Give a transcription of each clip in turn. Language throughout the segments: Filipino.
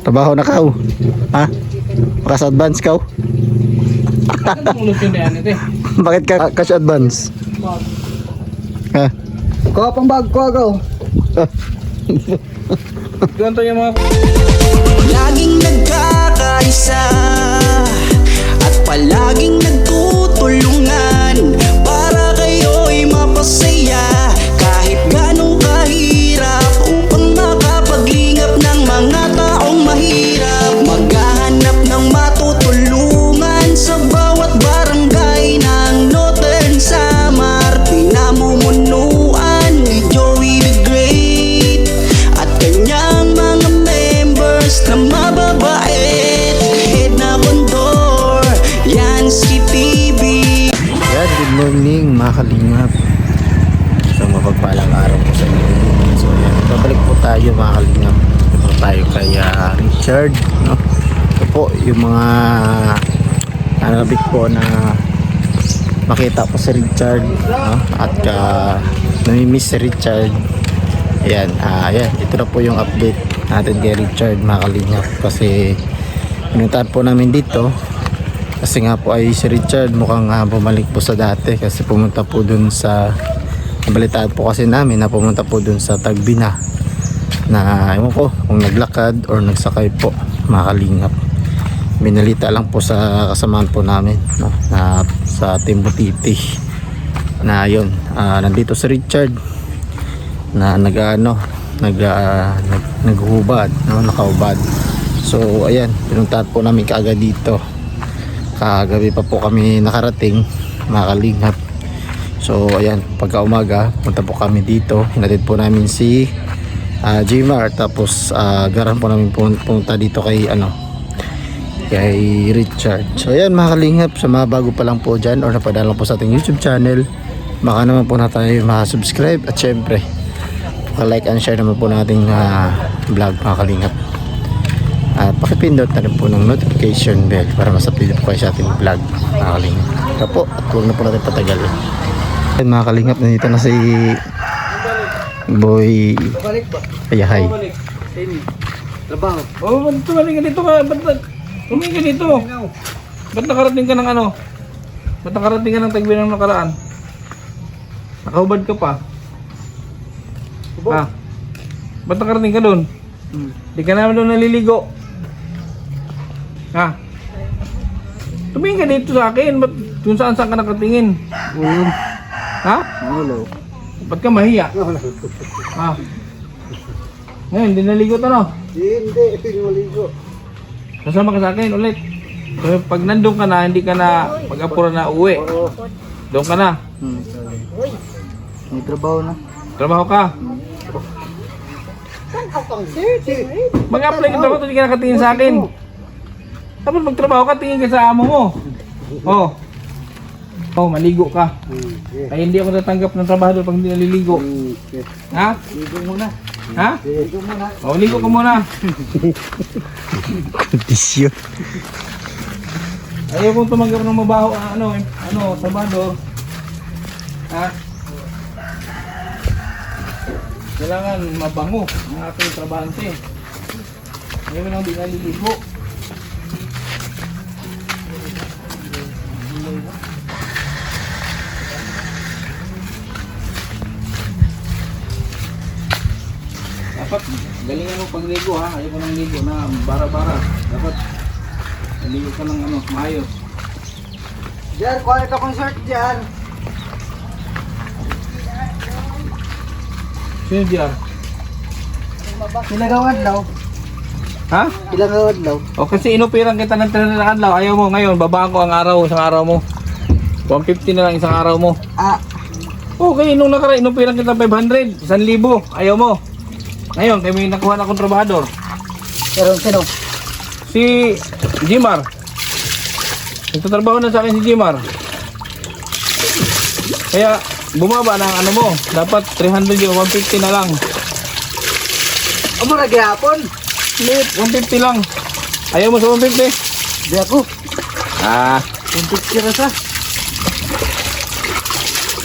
Trabaho na kao. Ha? Cash advance kao? Bakit ka cash advance? Ha? Kuha pang bag ko agaw. Ganto yung mga Laging nagkakaisa at palaging nagtutulungan para kayo'y mapasaya kahit ganong kahirap upang makapaglingap ng mga taong mahirap. Maghahanap ng matutulungan sa bawat barangay ng Northern Samar. Pinamumunuan ni Joey the Great at kanyang mga members na mababait. Head na kondor, Yansky TV. Yan, good morning mga kalingap. So mapagpalang araw po sa inyo. So yan, babalik po tayo mga kalingap. Ito tayo kay Richard, no? Ito po yung mga nanabik po na makita po si Richard, no? At namimiss si Richard. Ayan, ayan, ito na po yung update natin kay Richard mga kalingap. Kasi pinuntahan po namin dito kasi nga po ay si Richard mukhang bumalik po sa dati kasi pumunta po dun sa nabalitaan po kasi namin na pumunta po dun sa Tagbina na ewan ko kung naglakad or nagsakay po mga kalingap. Binalita lang po sa kasamaan po namin, no, na sa Timbutiti na yun, nandito si Richard na naghubad, no, nakaubad. So ayan, pinuntahan po namin kaagad dito. Kagabi pa po kami nakarating mga kalingap. So ayan, pagka umaga punta po kami dito, hinatid po namin si Jmar, tapos garan po namin punta dito kay kay Richard. So ayan mga kalingap, sa mga bago pa lang po dyan or napadala po sa ating YouTube channel, baka naman po na tayo makasubscribe at syempre like and share naman po nating vlog mga kalingap. At pakipindot na rin po ng notification bell para mas update po kayo sa ating vlog mga kalingap. Kaya po, at huwag na po natin patagal. Ayan mga kalingap, nandito na si Boy Ayahay. Trabaho. oh, ba't tumalik ka dito ka? Ba't tumingin ka dito? Ba't nakarating ka ng ano? Ba't nakarating ka ng Tagbinang nakaraan? Nakahubad ka pa? Ha? Ba't nakarating ka doon? Di ka naman doon naliligo. Ha? Tumingin ka dito sa akin. Ba't kung saan ka nakatingin? Uyun. Ha? Hello. Ba't ka mahiya? Ha? Ngayon, hindi naligo to, no? Hindi, maligo. Kasama ka sa akin ulit. So, pag nandun ka na, hindi ka na pag-apura na uwi. Doon ka na. May trabaho na. Trabaho ka. Mag-apply ka trabaho, hindi ka nakatingin sa akin. Tapos magtrabaho ka, tingin ka sa amo mo. Oh. Oh, maligo ka. Ay hindi ako natanggap ng trabaho pag hindi naliligo. Ha? Ligo muna. Ha? Ligo muna. Oh, ligo ka muna. Kondisyon. Ayaw kong tumanggap ng mabaho, trabador. Ha? Kailangan mabango ang ating trabahante. Ngayon lang di naliligo. Dapat galingan mo pagligo ha. Ayaw ko ng ligo na bara-bara. Dapat naligo ka ng maayos. Diyan, kuha ka concert dyan. Sino diyan? Ilagawan daw. Ha? Ilagawan daw. O kasi inupiran kita ng 3 na adlaw. Ayaw mo ngayon, babaan ko ang araw, isang araw mo. 150 na lang isang araw mo. Okay, nung nakaraan inupiran kita 500, 1,000. Ayaw mo. Ngayon, kaya may nakuha na akong trabahador. Pero sino? Si Jmar. Nagtatrabaho na sa akin si Jmar. Kaya bumaba ng ano mo. Dapat 300 yung 150 na lang. Amo na gihapon. Lit, 150 lang. Ayaw mo sa 150? Di ako. Kuntik Kira sa.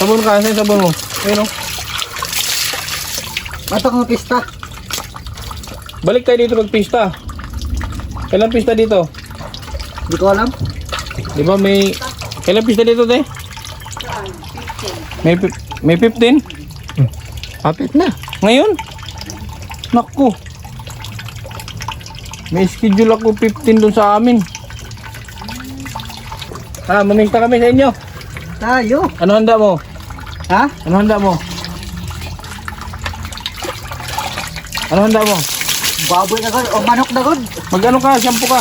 Sabon ka, saan sabon mo? Ayun o. Batak ng pista. Balik tayo dito magpista. Kailan pista dito? Hindi ko alam. Di ba may... Kailan pista dito, te? May 15? Kapit na. Ngayon? Naku. May schedule ako 15 dun sa amin. Mamista kami sa inyo. Tayo. Ano handa mo? Ha? Ano handa mo? Ano handa mo? Baboy na god o manok na god. Mag-ano ka? Shampoo ka?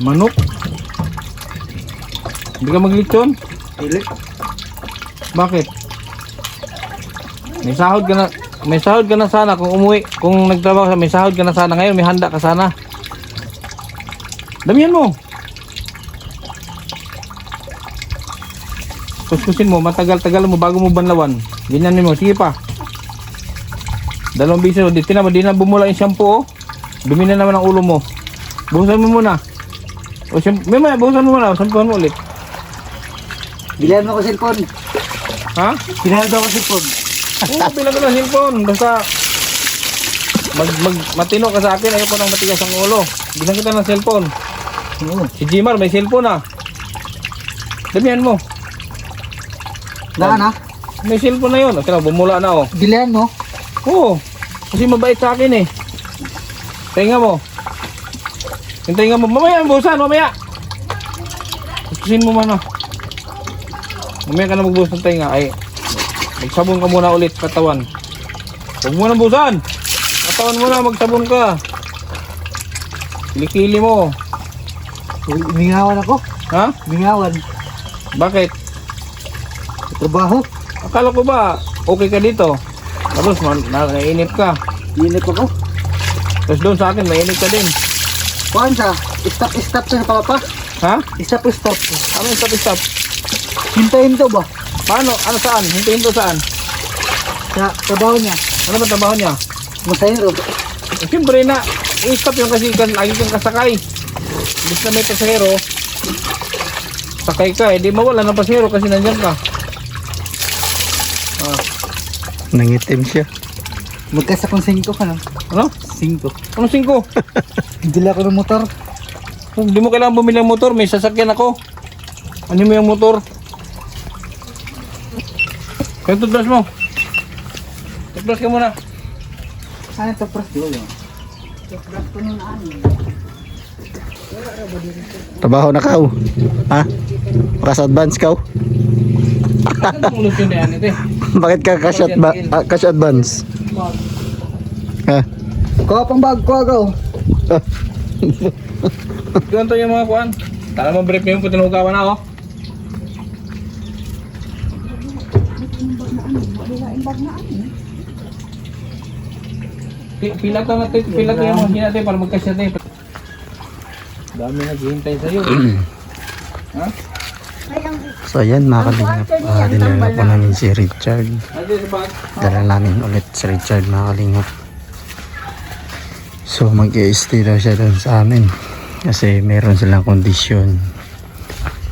Manok? Hindi ka maglitsyon? Dili. Bakit? May sahod ka na sana kung umuwi, kung nagtrabaho ka, may sahod ka na sana ngayon, may handa ka sana. Damihan mo. Kuskusin mo, matagal-tagal mo bago mo banlawan. Ganyan mo, sige pa. 2 biso, di na bumula yung shampoo, oh. Dumi na naman ang ulo mo. Buhusan mo muna. O may buhusan mo muna, shampoohan mo ulit. Bilihan mo ko cellphone. Ha? Bilihan daw ko cellphone. Oo, bilang ko ng cellphone. Basta matino ka sa akin, ayoko nang matigas ang ulo. Bilang kita ng cellphone. Oo. Si Jimar may cellphone ah. Damihan mo. Na. May cellphone na yun. Kasi bumula na oh. Bilihan mo. Oo. Kasi mabait sa akin eh. Tinga mo. Hintayin mo. Mamaya, buhusan. Mamaya. Kusin mo man ah. Mamaya ka na magbuhos ng tinga. Ay, magsabon ka muna ulit katawan. Huwag mo na buhusan. Katawan mo na. Magsabon ka. Kilikili mo. Uy, mingawan ako. Ha? Mingawan. Bakit? Trabaho. Akala ko ba okay ka dito? Tapos nainip ka. Inip ako. Tapos doon sa akin mainip ka din. Kuhan sa. Stop sa papa. Ha? Stop. Ano yung stop? Hintayin to ba? Paano? Ano saan? Hintayin to saan? Sa trabaho niya. Ano ba trabaho niya? Masayin ro. Eh, siyempre na i-stop yung kasi lagi kang kasakay. Bis na may pasahero, sakay ka eh. Di mawala ng pasahero kasi nandyan ka. Nangitim siya. Magkasa kong 5 ka lang. Ano? 5. Anong 5? Hindi lang ako ng motor. Hindi mo kailangan bumili ng motor. May sasakyan ako. Ano mo yung motor? Kaya toothbrush mo. Toothbrush ka muna. Ano ito pras? Trabaho na kaw. Ha? Pakas advance kaw. Ano ulit yun na yan ito eh? Bakit ka cash advance? Ha? Kuha pang bag ko agaw. Ganito yung mga kuhan. Tala mo brief mo yung tinugawan na oh. Pilat na natin, pilat yung mga natin para magkasya tayo. Dami naghihintay sa'yo. Ha? So ayan mga kalingap, dinala po namin si Richard. Ano sa bag? Dala namin ulit si Richard mga kalingap. So mag-i-stay daw siya doon sa amin kasi meron silang kondisyon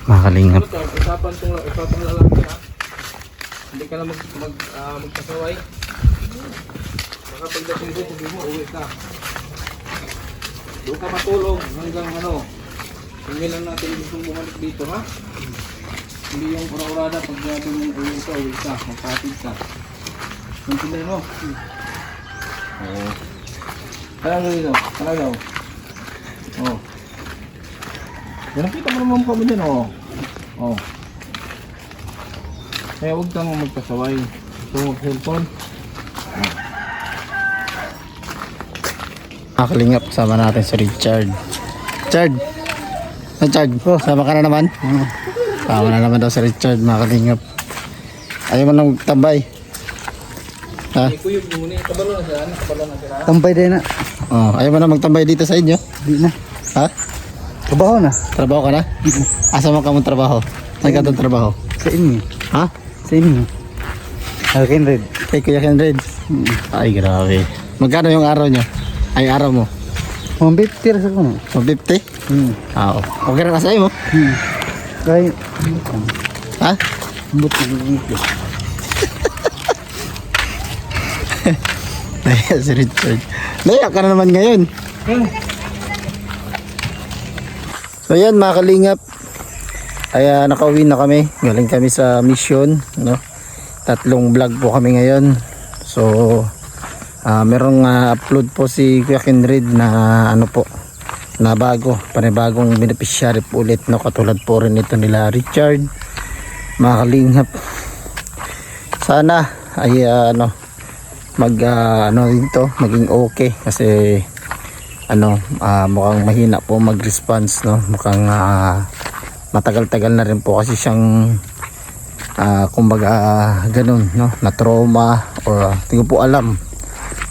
mga kalingap. Ano to? Usapan lalaki ha? Hindi ka na magkasaway. Baka pagdating dito, sabi mo, uwi ka. Doon ka matulog hanggang ano. Hindi lang natin gustong bumalik dito ha. Hindi yung ura-urada pag grabe mong uwi ka, magpatid ka. Nantindihan mo? Oo. Talaga dito, talaga o. Oo. Yan nakita mo naman kami din o. Oo. Kaya huwag kang magpasaway. Gusto mo cellphone? Mga kalingap, sama natin si Richard. Richard, sama ka na naman? Sama na naman daw si Richard mga kalingap. Ayaw mo nang tambay. Ha? Kuyog mo muna, kabalo na sila. Kabalo na sila. Tambay din na. Oh, ayaw mo na magtambay dito sa inyo? Di na. Ha? Trabaho na. Trabaho ka na? Asa mo ka mong trabaho? Saan ka doon trabaho? Sa inyo. Ha? Sa inyo. Akin red. Kay Kuya Kendred? Ay grabe. Magkano yung araw nyo? Ay araw mo? 150 sa kuno. 150? Ah, okay na sa'yo mo? Kaya Ha? but Naya si Richard. Naya ka na naman ngayon. So yan mga kalingap. Ay nakauwi na kami. Galing kami sa mission, no? 3 vlog po kami ngayon. So merong upload po si Kuya Kenred na ano po, na bago, panibagong beneficiary po ulit, no? Katulad po rin ito nila Richard. Mga kalingap, sana ay ano dito maging okay kasi mukhang mahina po mag-response, no? Mukhang matagal-tagal na rin po kasi siyang kumbaga ganun, no? Na trauma or hindi ko po alam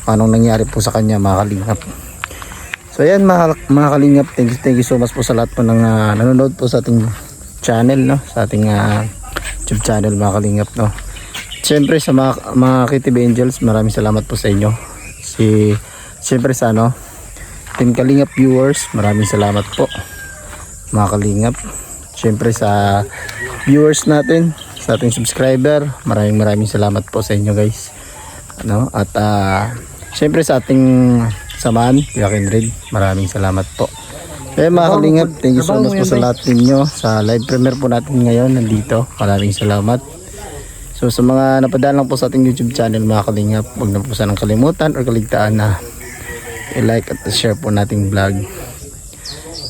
anong nangyari po sa kanya, mga kalingap. So ayan mga kalingap, thank you so much po sa lahat po ng nanonood po sa ating channel, no? Sa ating YouTube channel, mga kalingap, no? Siyempre sa mga KTV Angels, maraming salamat po sa inyo. Siyempre sa Team Kalingap viewers, maraming salamat po, mga kalingap. Siyempre sa viewers natin, sa ating subscriber, maraming salamat po sa inyo, guys. At siyempre sa ating samahan, Kuya Kenred, maraming salamat po. Mga kalingap, thank you so much po sa lahat ninyo. Sa live premiere po natin ngayon, nandito. Maraming salamat. So sa mga napadaan lang po sa ating YouTube channel, mga kalingap, huwag na po sanang kalimutan or kaligtaan na i-like at share po nating vlog.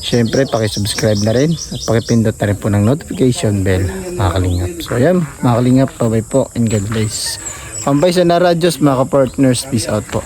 Siyempre, pakisubscribe na rin at pakipindot na rin po ng notification bell, mga kalingap. So ayan, mga kalingap, bye-bye po and God bless. Kampay sa Naradyos, mga ka-partners, peace out po.